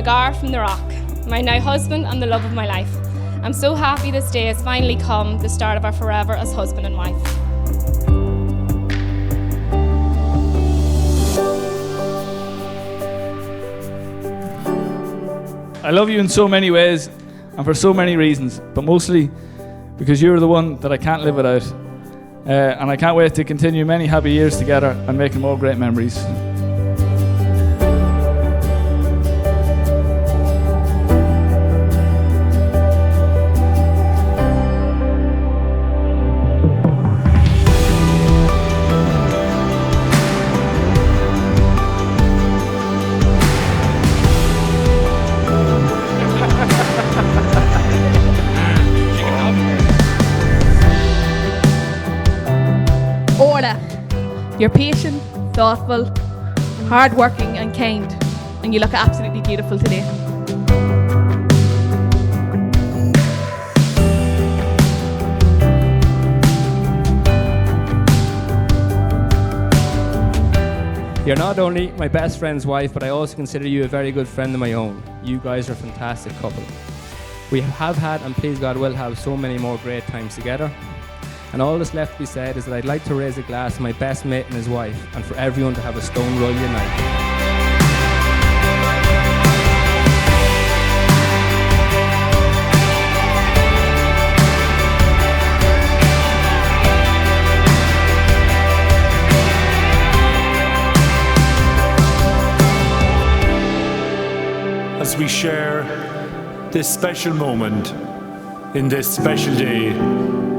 Gar from the Rock, my now husband and the love of my life. I'm so happy this day has finally come, the start of our forever as husband and wife. I love you in so many ways and for so many reasons, but mostly because you're the one that I can't live without. And I can't wait to continue many happy years together and making more great memories. Orla, you're patient, thoughtful, hard-working and kind, and you look absolutely beautiful today. You're not only my best friend's wife, but I also consider you a very good friend of my own. You guys are a fantastic couple. We have had, and please God will have, so many more great times together. And all that's left to be said is that I'd like to raise a glass to my best mate and his wife, and for everyone to have a stone roll your night. As we share this special moment in this special day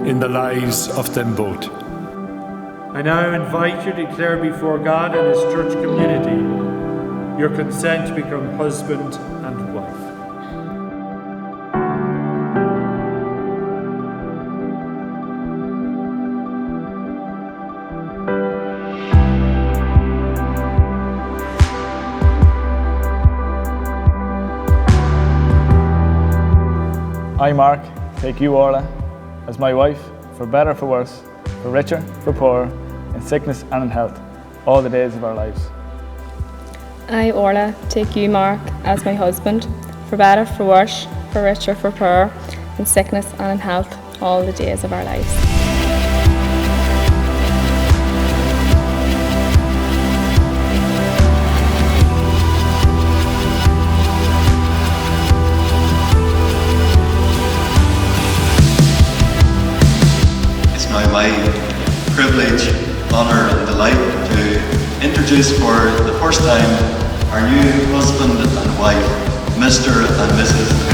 in the lives of them both. I now invite you to declare before God and His church community your consent to become husband and wife. I, Mark, take you, Orla, as my wife, for better, for worse, for richer, for poorer, in sickness and in health, all the days of our lives. I, Orla, take you, Mark, as my husband, for better, for worse, for richer, for poorer, in sickness and in health, all the days of our lives. My privilege, honour and delight to introduce for the first time our new husband and wife, Mr. and Mrs.